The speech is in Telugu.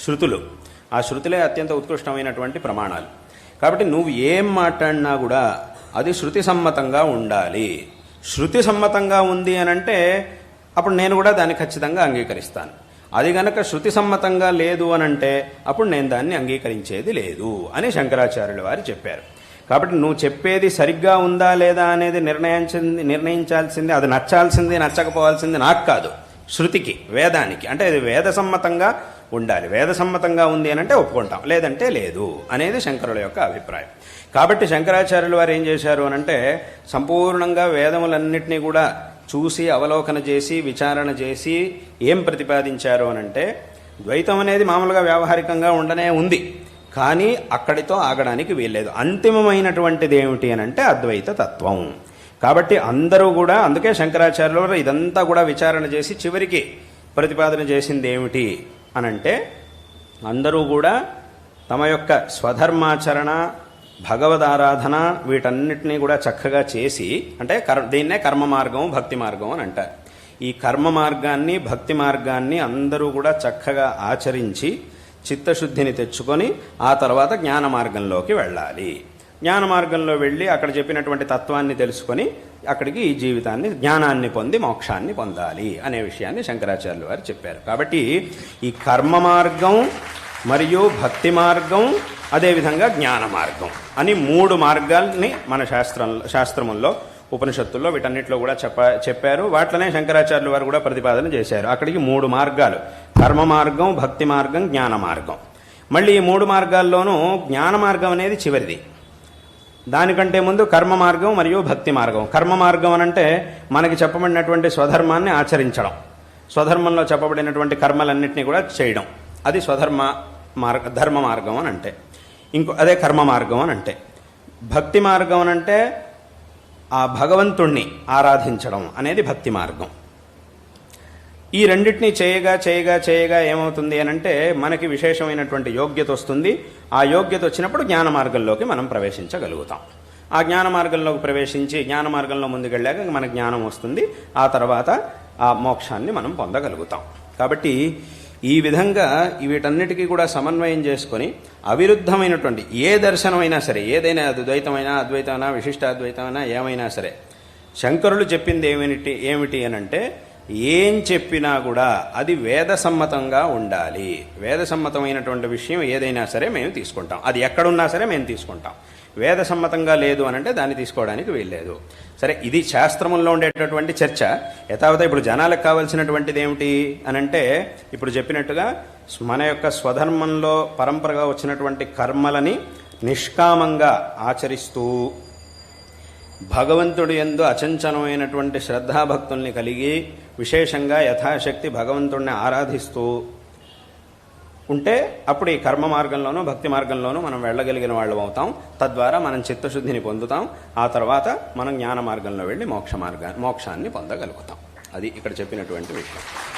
శృతులు. ఆ శృతులే అత్యంత ఉత్కృష్టమైనటువంటి ప్రమాణాలు. కాబట్టి నువ్వు ఏం మాట్లాడినా కూడా అది శృతి సమ్మతంగా ఉండాలి. శృతి సమ్మతంగా ఉంది అనంటే అప్పుడు నేను కూడా దాన్ని ఖచ్చితంగా అంగీకరిస్తాను. అది గనక శృతి సమ్మతంగా లేదు అనంటే అప్పుడు నేను దాన్ని అంగీకరించేది లేదు అని శంకరాచార్యుల వారు చెప్పారు. కాబట్టి నువ్వు చెప్పేది సరిగ్గా ఉందా లేదా అనేది నిర్ణయించాల్సింది, అది నచ్చాల్సింది నచ్చకపోవాల్సింది నాకు కాదు, శృతికి, వేదానికి. అంటే అది వేదసమ్మతంగా ఉండాలి. వేదసమ్మతంగా ఉంది అని అంటే ఒప్పుకుంటాం, లేదంటే లేదు అనేది శంకరుల యొక్క అభిప్రాయం. కాబట్టి శంకరాచార్యుల వారు ఏం చేశారు అనంటే సంపూర్ణంగా వేదములన్నింటినీ కూడా చూసి అవలోకన చేసి విచారణ చేసి ఏం ప్రతిపాదించారు అనంటే ద్వైతం అనేది మామూలుగా వ్యావహారికంగా ఉండనే ఉంది, కానీ అక్కడితో ఆగడానికి వీల్లేదు. అంతిమమైనటువంటిది ఏమిటి అనంటే అద్వైత తత్వం. కాబట్టి అందరూ కూడా, అందుకే శంకరాచార్యుల వారు ఇదంతా కూడా విచారణ చేసి చివరికి ప్రతిపాదన చేసింది ఏమిటి అనంటే అందరూ కూడా తమ యొక్క స్వధర్మాచరణ, భగవదారాధన వీటన్నిటినీ కూడా చక్కగా చేసి, అంటే దీన్నే కర్మ మార్గం భక్తి మార్గం అని అంటారు. ఈ కర్మ మార్గాన్ని భక్తి మార్గాన్ని అందరూ కూడా చక్కగా ఆచరించి చిత్తశుద్ధిని తెచ్చుకొని ఆ తర్వాత జ్ఞాన మార్గంలోకి వెళ్ళాలి. జ్ఞాన మార్గంలో వెళ్ళి అక్కడ చెప్పినటువంటి తత్వాన్ని తెలుసుకొని అక్కడికి ఈ జీవితాన్ని, జ్ఞానాన్ని పొంది మోక్షాన్ని పొందాలి అనే విషయాన్ని శంకరాచార్యుల వారు చెప్పారు. కాబట్టి ఈ కర్మ మార్గం మరియు భక్తి మార్గం అదేవిధంగా జ్ఞాన మార్గం అని 3 మార్గాల్ని మన శాస్త్రముల్లో ఉపనిషత్తుల్లో వీటన్నిటిలో కూడా చెప్పారు. వాట్లనే శంకరాచార్యుల వారు కూడా ప్రతిపాదన చేశారు. అక్కడికి 3 మార్గాలు: కర్మ మార్గం, భక్తి మార్గం, జ్ఞాన మార్గం. మళ్ళీ ఈ 3 మార్గాల్లోనూ జ్ఞాన మార్గం అనేది చివరిది. దానికంటే ముందు కర్మ మార్గం మరియు భక్తి మార్గం. కర్మ మార్గం అనంటే మనకి చెప్పబడినటువంటి స్వధర్మాన్ని ఆచరించడం, స్వధర్మంలో చెప్పబడినటువంటి కర్మలన్నింటినీ కూడా చేయడం, అది ధర్మ మార్గం అని అంటే. అదే కర్మ మార్గం అని అంటే. భక్తి మార్గం అనంటే ఆ భగవంతుణ్ణి ఆరాధించడం అనేది భక్తి మార్గం. ఈ రెండింటినీ చేయగా చేయగా చేయగా ఏమవుతుంది అనంటే మనకి విశేషమైనటువంటి యోగ్యత వస్తుంది. ఆ యోగ్యత వచ్చినప్పుడు జ్ఞాన మార్గంలోకి మనం ప్రవేశించగలుగుతాం. ఆ జ్ఞాన మార్గంలోకి ప్రవేశించి జ్ఞాన మార్గంలో ముందుకెళ్ళాక మన జ్ఞానం వస్తుంది. ఆ తర్వాత ఆ మోక్షాన్ని మనం పొందగలుగుతాం. కాబట్టి ఈ విధంగా వీటన్నిటికీ కూడా సమన్వయం చేసుకొని అవిరుద్ధమైనటువంటి ఏ దర్శనమైనా సరే, ఏదైనా ద్వైతమైనా అద్వైతమైనా విశిష్టాద్వైతమైనా ఏమైనా సరే, శంకరులు చెప్పింది ఏమిటి అనంటే ఏం చెప్పినా కూడా అది వేదసమ్మతంగా ఉండాలి. వేదసమ్మతమైనటువంటి విషయం ఏదైనా సరే మేము తీసుకుంటాం, అది ఎక్కడున్నా సరే మేము తీసుకుంటాం. వేదసమ్మతంగా లేదు అనంటే దాన్ని తీసుకోవడానికి వీల్లేదు. సరే, ఇది శాస్త్రముల్లో ఉండేటటువంటి చర్చ. యథావత ఇప్పుడు జనాలకు కావాల్సినటువంటిది ఏమిటి అనంటే ఇప్పుడు చెప్పినట్టుగా మన యొక్క స్వధర్మంలో పరంపరగా వచ్చినటువంటి కర్మలని నిష్కామంగా ఆచరిస్తూ భగవంతుడి యందు అచంచలమైనటువంటి శ్రద్ధాభక్తుల్ని కలిగి విశేషంగా యథాశక్తి భగవంతుడిని ఆరాధిస్తూ ఉంటే అప్పుడు ఈ కర్మ మార్గంలోనూ భక్తి మార్గంలోనూ మనం వెళ్ళగలిగిన వాళ్ళు అవుతాం. తద్వారా మనం చిత్తశుద్ధిని పొందుతాం. ఆ తర్వాత మనం జ్ఞాన మార్గంలో వెళ్ళి మోక్షాన్ని పొందగలుగుతాం. అది ఇక్కడ చెప్పినటువంటి విషయం.